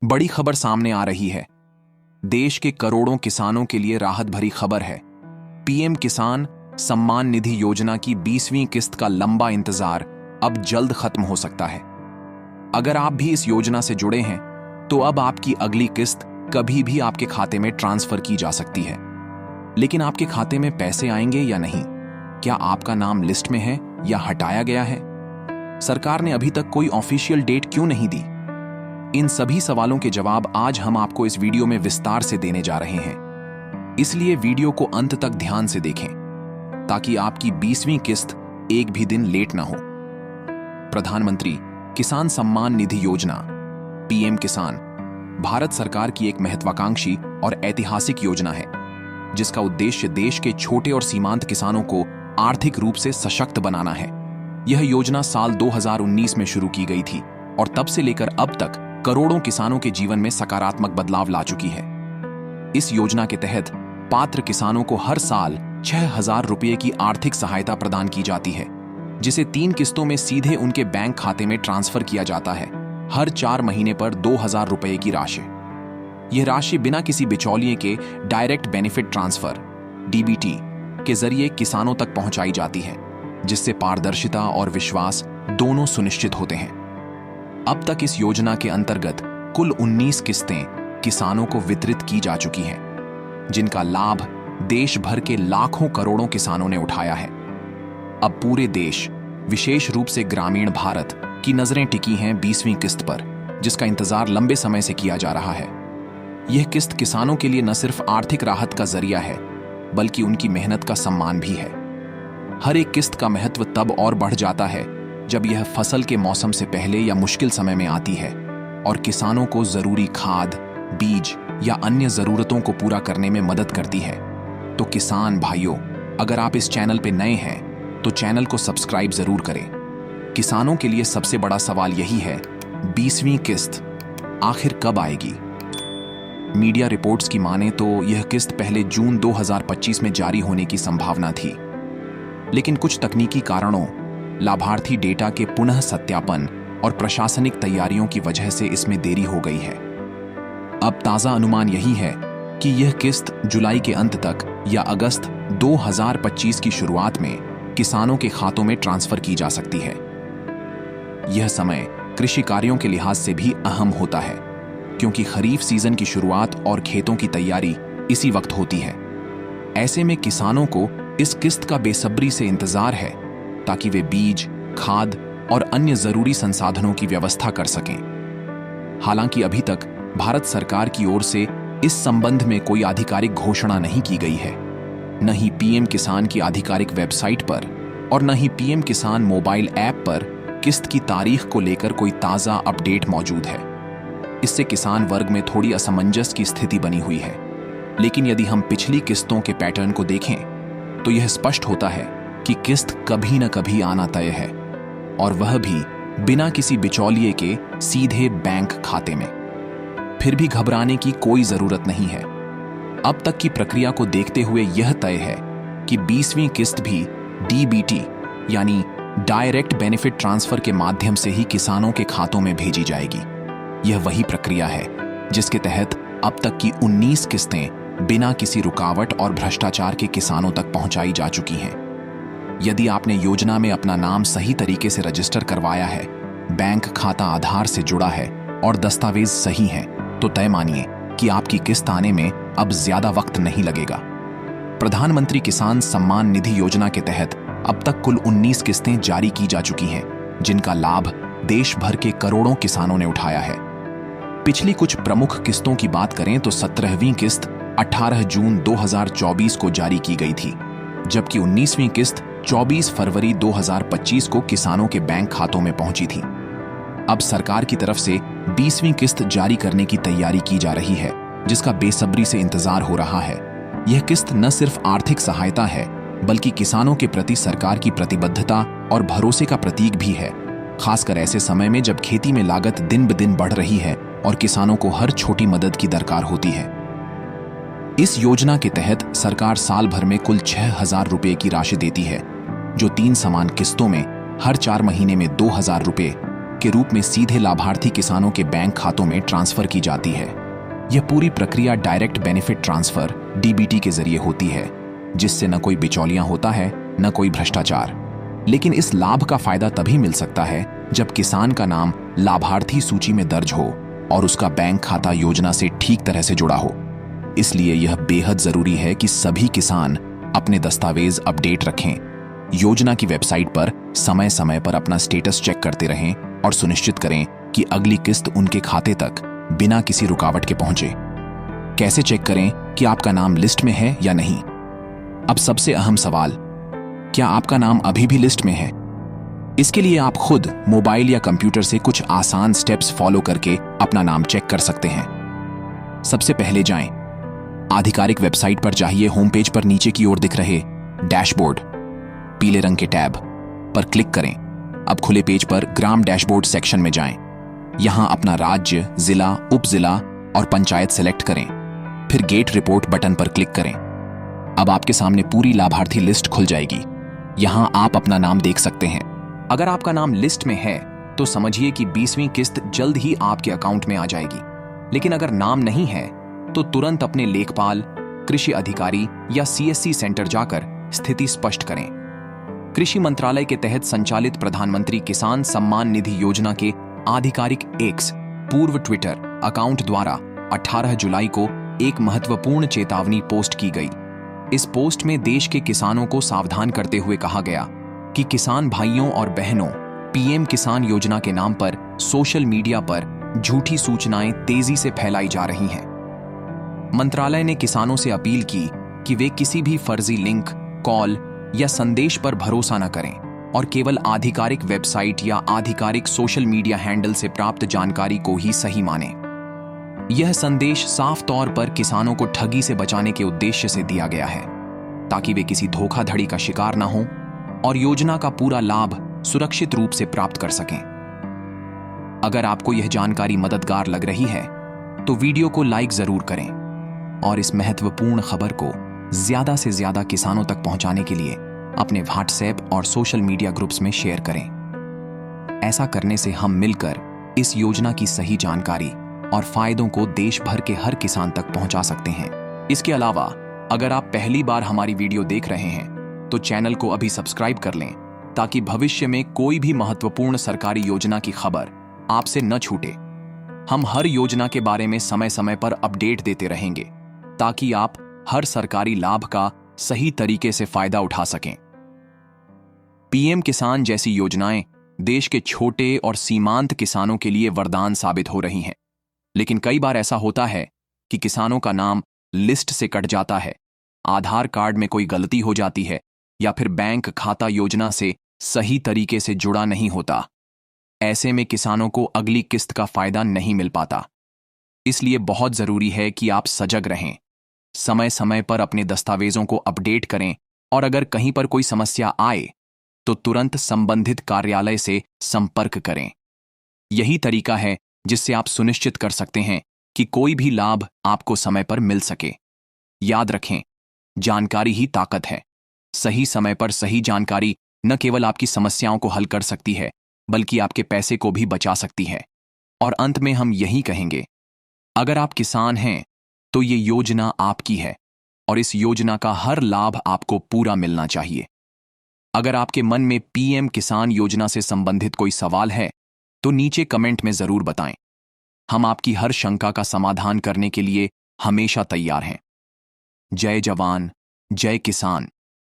बड़ी खबर सामने आ रही है। देश के करोड़ों किसानों के लिए राहत भरी खबर है। पीएम किसान सम्मान निधि योजना की 20वीं किस्त का लंबा इंतजार अब जल्द खत्म हो सकता है। अगर आप भी इस योजना से जुड़े हैं तो अब आपकी अगली किस्त कभी भी आपके खाते में ट्रांसफर की जा सकती है। लेकिन आपके खाते में पैसे आएंगे या नहीं? क्या आपका नाम लिस्ट में है या हटाया गया है? सरकार ने अभी तक कोई ऑफिशियल डेट क्यों नहीं दी? इन सभी सवालों के जवाब आज हम आपको इस वीडियो में विस्तार से देने जा रहे हैं। इसलिए वीडियो को अंत तक ध्यान से देखें ताकि आपकी 20वीं किस्त एक भी दिन लेट ना हो। प्रधानमंत्री किसान सम्मान निधि योजना पीएम किसान भारत सरकार की एक महत्वाकांक्षी और ऐतिहासिक योजना है, जिसका उद्देश्य देश के छोटे और सीमांत किसानों को आर्थिक रूप से सशक्त बनाना है। यह योजना साल 2019 में शुरू की गई थी और तब से लेकर अब तक करोड़ों किसानों के जीवन में सकारात्मक बदलाव ला चुकी है। इस योजना के तहत पात्र किसानों को हर साल 6,000 रुपये की आर्थिक सहायता प्रदान की जाती है, जिसे 3 किस्तों में सीधे उनके बैंक खाते में ट्रांसफर किया जाता है। हर 4 महीने पर 2,000 रुपये की राशि। यह राशि बिना किसी बिचौलिए के डायरेक्ट बेनिफिट ट्रांसफर डीबीटी के जरिए किसानों तक पहुंचाई जाती है, जिससे पारदर्शिता और विश्वास दोनों सुनिश्चित होते हैं। अब तक इस योजना के अंतर्गत कुल 19 किस्तें किसानों को वितरित की जा चुकी हैं, जिनका लाभ देश भर के लाखों करोड़ों किसानों ने उठाया है। अब पूरे देश, विशेष रूप से ग्रामीण भारत की नजरें टिकी हैं 20वीं किस्त पर, जिसका इंतजार लंबे समय से किया जा रहा है। यह किस्त किसानों के लिए न सिर्फ आर्थिक राहत का जरिया है, बल्कि उनकी मेहनत का सम्मान भी है। हर एक किस्त का महत्व तब और बढ़ जाता है जब यह फसल के मौसम से पहले या मुश्किल समय में आती है और किसानों को जरूरी खाद, बीज या अन्य जरूरतों को पूरा करने में मदद करती है। तो किसान भाइयों, अगर आप इस चैनल पे नए हैं तो चैनल को सब्सक्राइब जरूर करें। किसानों के लिए सबसे बड़ा सवाल यही है, 20वीं किस्त आखिर कब आएगी? मीडिया रिपोर्ट्स की माने तो यह किस्त पहले जून 2025 में जारी होने की संभावना थी, लेकिन कुछ तकनीकी कारणों, लाभार्थी डेटा के पुनः सत्यापन और प्रशासनिक तैयारियों की वजह से इसमें देरी हो गई है। अब ताजा अनुमान यही है कि यह किस्त जुलाई के अंत तक या अगस्त 2025 की शुरुआत में किसानों के खातों में ट्रांसफर की जा सकती है। यह समय कृषि कार्यों के लिहाज से भी अहम होता है, क्योंकि खरीफ सीजन की शुरुआत और खेतों की तैयारी इसी वक्त होती है। ऐसे में किसानों को इस किस्त का बेसब्री से इंतजार है ताकि वे बीज, खाद और अन्य जरूरी संसाधनों की व्यवस्था कर सकें। हालांकि अभी तक भारत सरकार की ओर से इस संबंध में कोई आधिकारिक घोषणा नहीं की गई है। न ही पीएम किसान की आधिकारिक वेबसाइट पर और न ही पीएम किसान मोबाइल ऐप पर किस्त की तारीख को लेकर कोई ताजा अपडेट मौजूद है। इससे किसान वर्ग में थोड़ी असमंजस की स्थिति बनी हुई है। लेकिन यदि हम पिछली किस्तों के पैटर्न को देखें तो यह स्पष्ट होता है कि किस्त कभी न कभी आना तय है, और वह भी बिना किसी बिचौलिए के सीधे बैंक खाते में। फिर भी घबराने की कोई जरूरत नहीं है। अब तक की प्रक्रिया को देखते हुए यह तय है कि 20वीं किस्त भी डीबीटी यानी डायरेक्ट बेनिफिट ट्रांसफर के माध्यम से ही किसानों के खातों में भेजी जाएगी। यह वही प्रक्रिया है जिसके तहत अब तक की 19 किस्तें बिना किसी रुकावट और भ्रष्टाचार के किसानों तक पहुंचाई जा चुकी हैं। यदि आपने योजना में अपना नाम सही तरीके से रजिस्टर करवाया है, बैंक खाता आधार से जुड़ा है और दस्तावेज सही हैं, तो तय मानिए कि आपकी किस्त आने में अब ज्यादा वक्त नहीं लगेगा। प्रधानमंत्री किसान सम्मान निधि योजना के तहत अब तक कुल 19 किस्तें जारी की जा चुकी हैं, जिनका लाभ देश भर के करोड़ों किसानों ने उठाया है। पिछली कुछ प्रमुख किस्तों की बात करें तो 17वीं किस्त 18 जून 2024 को जारी की गई थी, जबकि 19वीं किस्त 24 फरवरी 2025 को किसानों के बैंक खातों में पहुंची थी। अब सरकार की तरफ से 20वीं किस्त जारी करने की तैयारी की जा रही है, जिसका बेसब्री से इंतजार हो रहा है। यह किस्त न सिर्फ आर्थिक सहायता है, बल्कि किसानों के प्रति सरकार की प्रतिबद्धता और भरोसे का प्रतीक भी है, खासकर ऐसे समय में जब खेती में लागत दिन ब दिन बढ़ रही है और किसानों को हर छोटी मदद की दरकार होती है। इस योजना के तहत सरकार साल भर में कुल 6,000 रुपये की राशि देती है, जो 3 समान किस्तों में हर 4 महीने में 2,000 रुपये के रूप में सीधे लाभार्थी किसानों के बैंक खातों में ट्रांसफर की जाती है। यह पूरी प्रक्रिया डायरेक्ट बेनिफिट ट्रांसफर डीबीटी के जरिए होती है, जिससे न कोई बिचौलियां होता है न कोई भ्रष्टाचार। लेकिन इस लाभ का फायदा तभी मिल सकता है जब किसान का नाम लाभार्थी सूची में दर्ज हो और उसका बैंक खाता योजना से ठीक तरह से जुड़ा हो। इसलिए यह बेहद जरूरी है कि सभी किसान अपने दस्तावेज अपडेट रखें, योजना की वेबसाइट पर समय समय पर अपना स्टेटस चेक करते रहें और सुनिश्चित करें कि अगली किस्त उनके खाते तक बिना किसी रुकावट के पहुंचे। कैसे चेक करें कि आपका नाम लिस्ट में है या नहीं? अब सबसे अहम सवाल, क्या आपका नाम अभी भी लिस्ट में है? इसके लिए आप खुद मोबाइल या कंप्यूटर से कुछ आसान स्टेप्स फॉलो करके अपना नाम चेक कर सकते हैं। सबसे पहले जाएं, आधिकारिक वेबसाइट पर जाइए। होम पेज पर नीचे की ओर दिख रहे डैशबोर्ड पीले रंग के टैब पर क्लिक करें। अब खुले पेज पर ग्राम डैशबोर्ड सेक्शन में जाएं। यहां अपना राज्य, जिला, उप जिला और पंचायत सेलेक्ट करें। फिर गेट रिपोर्ट बटन पर क्लिक करें। अब आपके सामने पूरी लाभार्थी लिस्ट खुल जाएगी। यहां आप अपना नाम देख सकते हैं। अगर आपका नाम लिस्ट में है तो समझिए कि 20वीं किस्त जल्द ही आपके अकाउंट में आ जाएगी। लेकिन अगर नाम नहीं है तो तुरंत अपने लेखपाल, कृषि अधिकारी या सीएससी सेंटर जाकर स्थिति स्पष्ट करें। कृषि मंत्रालय के तहत संचालित प्रधानमंत्री किसान सम्मान निधि योजना के आधिकारिक एक्स पूर्व ट्विटर अकाउंट द्वारा 18 जुलाई को एक महत्वपूर्ण चेतावनी पोस्ट की गई। इस पोस्ट में देश के किसानों को सावधान करते हुए कहा गया कि किसान भाइयों और बहनों, पीएम किसान योजना के नाम पर सोशल मीडिया पर झूठी सूचनाएं तेजी से फैलाई जा रही हैं। मंत्रालय ने किसानों से अपील की कि वे किसी भी फर्जी लिंक, कॉल या संदेश पर भरोसा न करें और केवल आधिकारिक वेबसाइट या आधिकारिक सोशल मीडिया हैंडल से प्राप्त जानकारी को ही सही मानें। यह संदेश साफ तौर पर किसानों को ठगी से बचाने के उद्देश्य से दिया गया है, ताकि वे किसी धोखाधड़ी का शिकार न हों और योजना का पूरा लाभ सुरक्षित रूप से प्राप्त कर सकें। अगर आपको यह जानकारी मददगार लग रही है तो वीडियो को लाइक जरूर करें और इस महत्वपूर्ण खबर को ज्यादा से ज्यादा किसानों तक पहुंचाने के लिए अपने व्हाट्सएप और सोशल मीडिया ग्रुप्स में शेयर करें। ऐसा करने से हम मिलकर इस योजना की सही जानकारी और फायदों को देश भर के हर किसान तक पहुंचा सकते हैं। इसके अलावा अगर आप पहली बार हमारी वीडियो देख रहे हैं तो चैनल को अभी सब्सक्राइब कर लें, ताकि भविष्य में कोई भी महत्वपूर्ण सरकारी योजना की खबर आपसे न छूटे। हम हर योजना के बारे में समय समय पर अपडेट देते रहेंगे, ताकि आप हर सरकारी लाभ का सही तरीके से फायदा उठा सकें। पीएम किसान जैसी योजनाएं देश के छोटे और सीमांत किसानों के लिए वरदान साबित हो रही हैं। लेकिन कई बार ऐसा होता है कि किसानों का नाम लिस्ट से कट जाता है, आधार कार्ड में कोई गलती हो जाती है या फिर बैंक खाता योजना से सही तरीके से जुड़ा नहीं होता। ऐसे में किसानों को अगली किस्त का फायदा नहीं मिल पाता। इसलिए बहुत जरूरी है कि आप सजग रहें, समय समय पर अपने दस्तावेजों को अपडेट करें और अगर कहीं पर कोई समस्या आए तो तुरंत संबंधित कार्यालय से संपर्क करें। यही तरीका है जिससे आप सुनिश्चित कर सकते हैं कि कोई भी लाभ आपको समय पर मिल सके। याद रखें, जानकारी ही ताकत है। सही समय पर सही जानकारी न केवल आपकी समस्याओं को हल कर सकती है, बल्कि आपके पैसे को भी बचा सकती है। और अंत में हम यही कहेंगे, अगर आप किसान हैं तो ये योजना आपकी है और इस योजना का हर लाभ आपको पूरा मिलना चाहिए। अगर आपके मन में पीएम किसान योजना से संबंधित कोई सवाल है तो नीचे कमेंट में जरूर बताएं। हम आपकी हर शंका का समाधान करने के लिए हमेशा तैयार हैं। जय जवान, जय किसान।